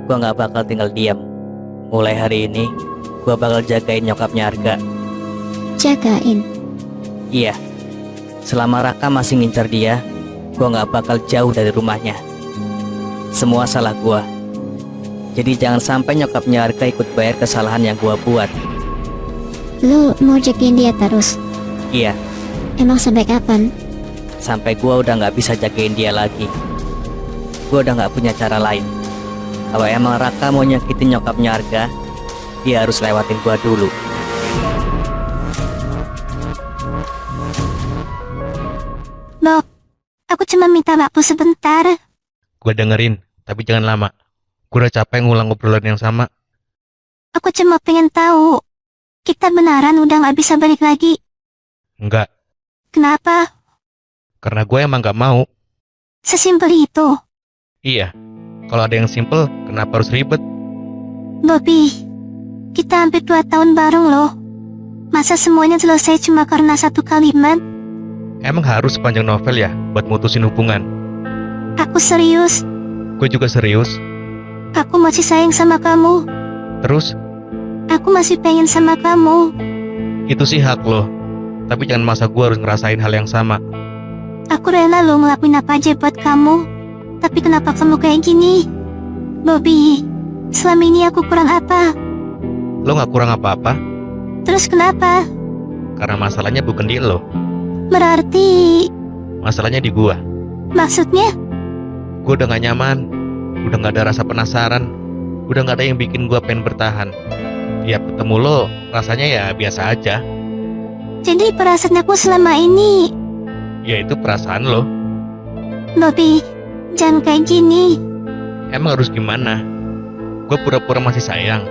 gua nggak bakal tinggal diam. Mulai hari ini, gua bakal jagain nyokapnya Arga. Jagain? Iya, selama Raka masih ngincar dia, gua nggak bakal jauh dari rumahnya. Semua salah gua. Jadi jangan sampai nyokapnya Arga ikut bayar kesalahan yang gua buat. Lu mau jagain dia terus? Iya, Emang sampai kapan? sampai gua udah nggak bisa jagain dia lagi. Gua udah nggak punya cara lain. Kalau emang Raka mau nyakitin nyokapnya Arga, dia harus lewatin gua dulu. Loh, aku cuma minta waktu sebentar. Gue dengerin, tapi jangan lama. Gue udah capek ngulang obrolan yang sama. Aku cuma pengen tahu, kita beneran udah nggak bisa balik lagi. Enggak, Kenapa? karena gue emang gak mau. Sesimpel itu. Iya, kalau ada yang simple, kenapa harus ribet? Bobby, kita hampir 2 tahun bareng loh. Masa semuanya selesai cuma karena satu kalimat? Emang harus sepanjang novel ya buat mutusin hubungan? Aku serius. Gue juga serius. Aku masih sayang sama kamu. Terus, Aku masih pengen sama kamu. itu sih hak lo. Tapi jangan masa gue harus ngerasain hal yang sama. Aku rela loh ngelakuin apa aja buat kamu. Tapi kenapa kamu kayak gini? Bobby, selama ini aku kurang apa? Lo gak kurang apa-apa, Terus kenapa? karena masalahnya bukan di lo. Berarti, Masalahnya di gue. maksudnya? Gue udah gak nyaman. Udah gak ada rasa penasaran. Udah gak ada yang bikin gue pengen bertahan. Tiap ketemu lo, rasanya ya biasa aja. Jadi perasaan aku selama ini, Ya itu perasaan lo. Bobby, jangan kayak gini. Emang harus gimana? Gue pura-pura masih sayang.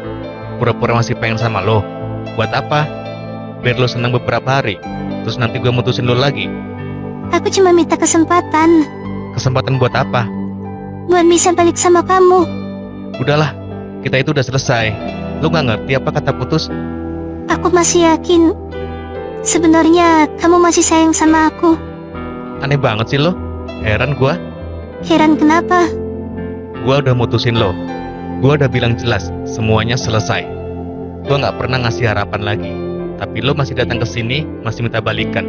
Pura-pura masih pengen sama lo. Buat apa? Biar lo senang beberapa hari. Terus nanti gue mutusin lo lagi. Aku cuma minta kesempatan Kesempatan buat apa? buat bisa balik sama kamu. Udahlah, kita itu udah selesai. Lo gak ngerti apa kata putus? Aku masih yakin, sebenarnya kamu masih sayang sama aku. Aneh banget sih lo. Heran gue. Heran kenapa? Gue udah mutusin lo. Gue udah bilang jelas, semuanya selesai. Gue gak pernah ngasih harapan lagi. Tapi lo masih datang ke sini, masih minta balikan.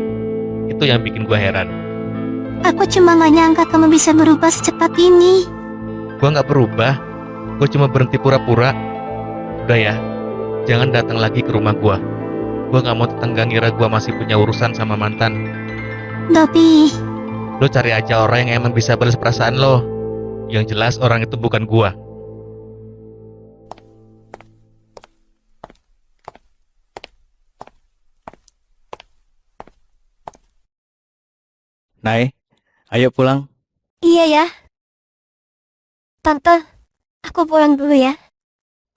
Itu yang bikin gue heran. Aku cuma gak nyangka kamu bisa berubah secepat ini. Gue gak berubah. Gue cuma berhenti pura-pura. Udah ya, jangan datang lagi ke rumah gue. Gue gak mau tetangga ngira gue masih punya urusan sama mantan. Bobby, Lo cari aja orang yang emang bisa balas perasaan lo. Yang jelas orang itu bukan gue. Nay, ayo pulang. iya ya. Tante, aku pulang dulu ya.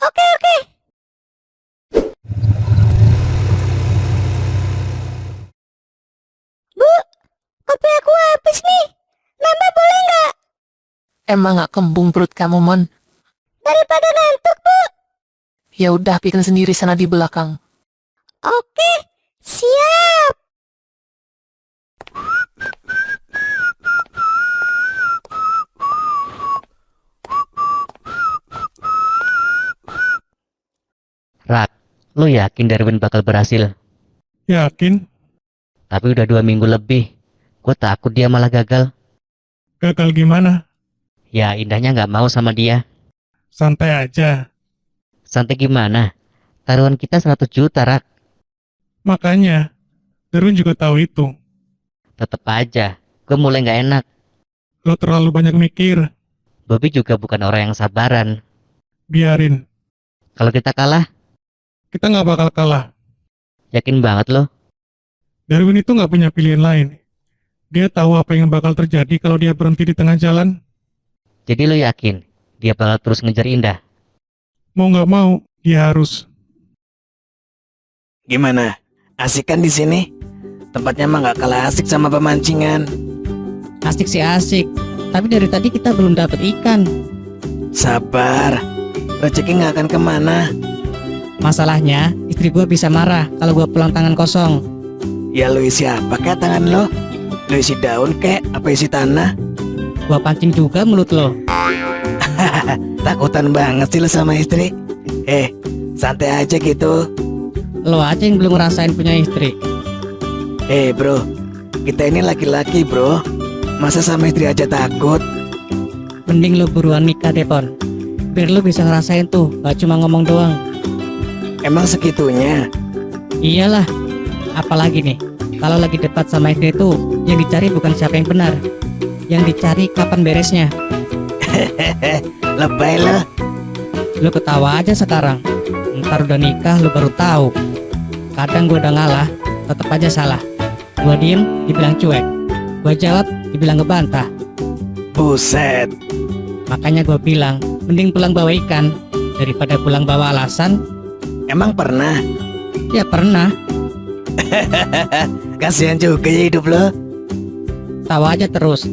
Oke. Bu, kopi aku habis nih. Nambah boleh nggak? Emang gak kembung perut kamu, Mon? Daripada ngantuk, Bu. Ya udah bikin sendiri sana di belakang. Oke, siap. Rak, lo yakin Darwin bakal berhasil? Yakin? Tapi udah 2 minggu lebih. Gue takut dia malah gagal. Gagal gimana? Ya Indahnya nggak mau sama dia. Santai aja. Santai gimana? Taruhan kita 100 juta, Rak. Makanya, Darwin juga tahu itu. Tetep aja, gue mulai nggak enak. Lo terlalu banyak mikir. Bobby juga bukan orang yang sabaran. Biarin. Kalau kita kalah, Kita nggak bakal kalah. yakin banget lo. Darwin itu nggak punya pilihan lain. Dia tahu apa yang bakal terjadi kalau dia berhenti di tengah jalan. Jadi lo yakin dia bakal terus ngejar Indah? Mau nggak mau, dia harus. Gimana? Asik kan di sini? Tempatnya mah nggak kalah asik sama pemancingan. Asik sih asik, tapi dari tadi kita belum dapat ikan. Sabar, rezeki nggak akan kemana. Masalahnya, istri gua bisa marah kalau gua pulang tangan kosong. Ya lu isi apa kek tangan lo? Lu isi daun kek? Apa isi tanah? Gua pancing juga mulut lo. Takutan banget sih lo sama istri. Santai aja gitu. Lo aja yang belum ngerasain punya istri. Bro, kita ini laki-laki bro. Masa sama istri aja takut? Mending lo buruan nikah deh, Pon. Biar lo bisa ngerasain tuh, gak cuma ngomong doang. Emang segitunya? Iyalah. Apalagi nih, kalau lagi debat sama istri tuh, yang dicari bukan siapa yang benar. Yang dicari kapan beresnya. Lebay lo. Lo ketawa aja sekarang. Ntar udah nikah lo baru tahu. Kadang gue udah ngalah, tetap aja salah. Gue diem, dibilang cuek. Gue jawab, dibilang ngebantah. Buset. Makanya gue bilang, mending pulang bawa ikan daripada pulang bawa alasan. Emang pernah? Ya pernah. Kasihan juga ya hidup lo. Tawa aja terus.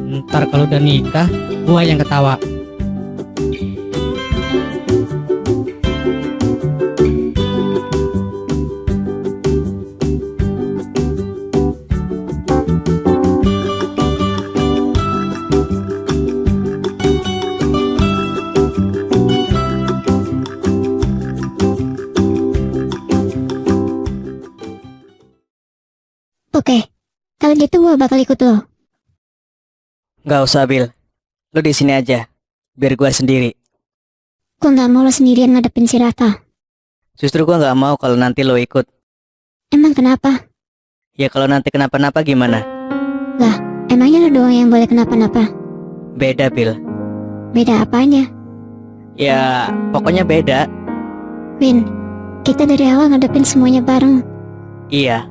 Ntar kalau udah nikah, gue yang ketawa. Oke, kalau gitu gue bakal ikut lo. Gak usah, Bil. Lo di sini aja, biar gue sendiri. Gue gak mau lo sendirian ngadepin si Rata. Justru gue gak mau kalau nanti lo ikut. Emang kenapa? Ya kalau nanti kenapa-napa gimana? Emangnya lo doang yang boleh kenapa-napa? Beda, Bil. Beda apanya? Ya, pokoknya beda. Win, kita dari awal ngadepin semuanya bareng. Iya.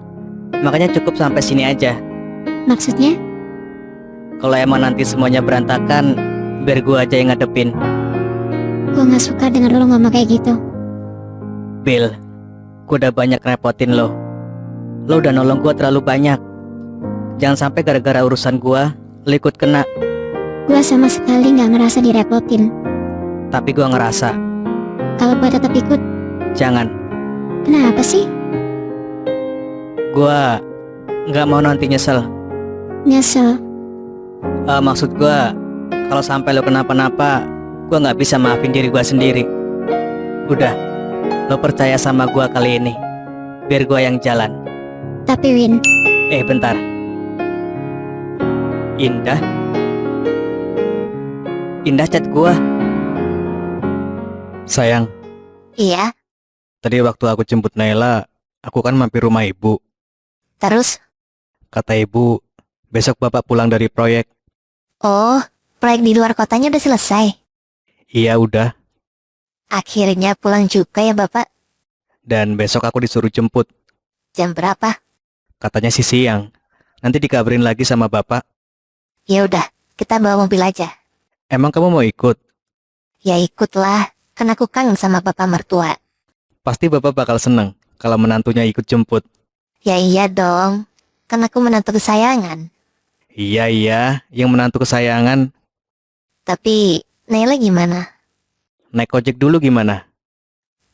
Makanya cukup sampai sini aja. Maksudnya? Kalau emang nanti semuanya berantakan, biar gue aja yang ngadepin. Gue gak suka denger lo ngomong kayak gitu. Bil, gue udah banyak repotin lo. Lo udah nolong gue terlalu banyak. Jangan sampai gara-gara urusan gue, lo ikut kena. Gue sama sekali gak ngerasa direpotin. Tapi gue ngerasa. Kalau gue tetap ikut, Jangan. kenapa sih? Gue nggak mau nanti nyesel. Nyesel. Maksud gue, kalau sampai lo kenapa-napa, gue nggak bisa maafin diri gue sendiri. Udah, lo percaya sama gue kali ini. Biar gue yang jalan. Tapi Win, Bentar. Indah? Indah chat gue. Sayang, iya, tadi waktu aku jemput Naila, aku kan mampir rumah ibu. terus? Kata ibu, besok bapak pulang dari proyek. Oh, proyek di luar kotanya udah selesai. Iya udah, Akhirnya pulang juga ya Bapak. dan besok aku disuruh jemput. Jam berapa? Katanya sih siang. Nanti dikabarin lagi sama bapak. Ya udah, kita bawa mobil aja. Emang kamu mau ikut? Ya ikutlah, kan aku kangen sama bapak mertua. Pasti bapak bakal seneng kalau menantunya ikut jemput. Ya iya dong, kan aku menantu kesayangan. Iya, yang menantu kesayangan. Tapi, Naila gimana? Naik ojek dulu gimana?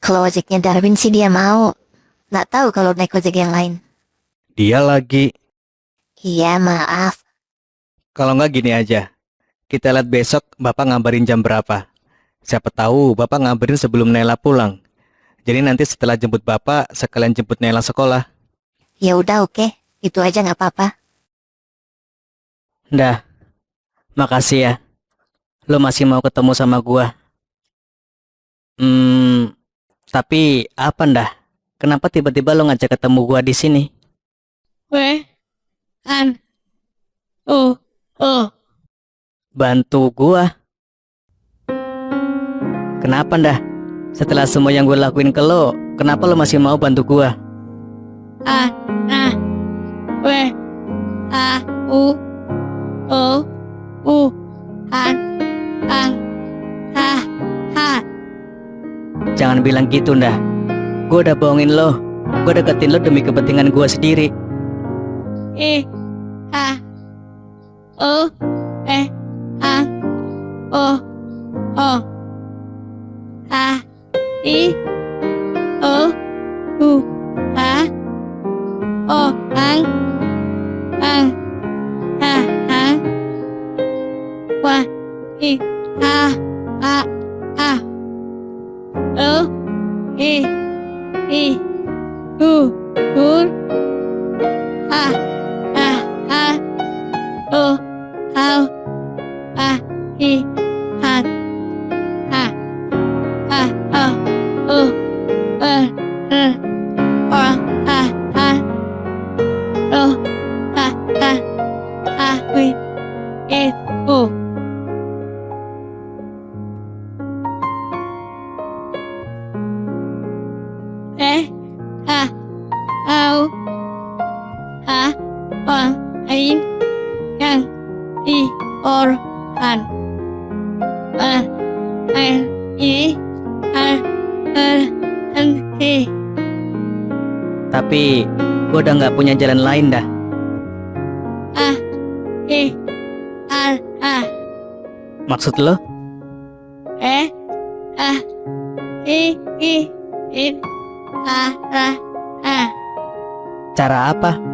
Kalau ojeknya Darwin sih dia mau. Nggak tahu kalau naik ojek yang lain. Dia lagi. Iya, maaf. Kalau nggak gini aja. Kita lihat besok bapak ngabarin jam berapa. Siapa tahu bapak ngabarin sebelum Naila pulang. Jadi nanti setelah jemput bapak, sekalian jemput Naila sekolah. Ya udah oke, itu aja nggak apa-apa. Dah, makasih ya. Lo masih mau ketemu sama gua. Tapi apa ndah? Kenapa tiba-tiba lo ngajak ketemu gua di sini? Bantu gua. Kenapa ndah? Setelah semua yang gue lakuin ke lo, kenapa lo masih mau bantu gua? Jangan bilang gitu ndah. Gue udah bohongin lo. Gue deketin lo demi kepentingan gue sendiri. I or an I an he. Tapi gue udah nggak punya jalan lain dah. I Maksud lo? I Cara apa?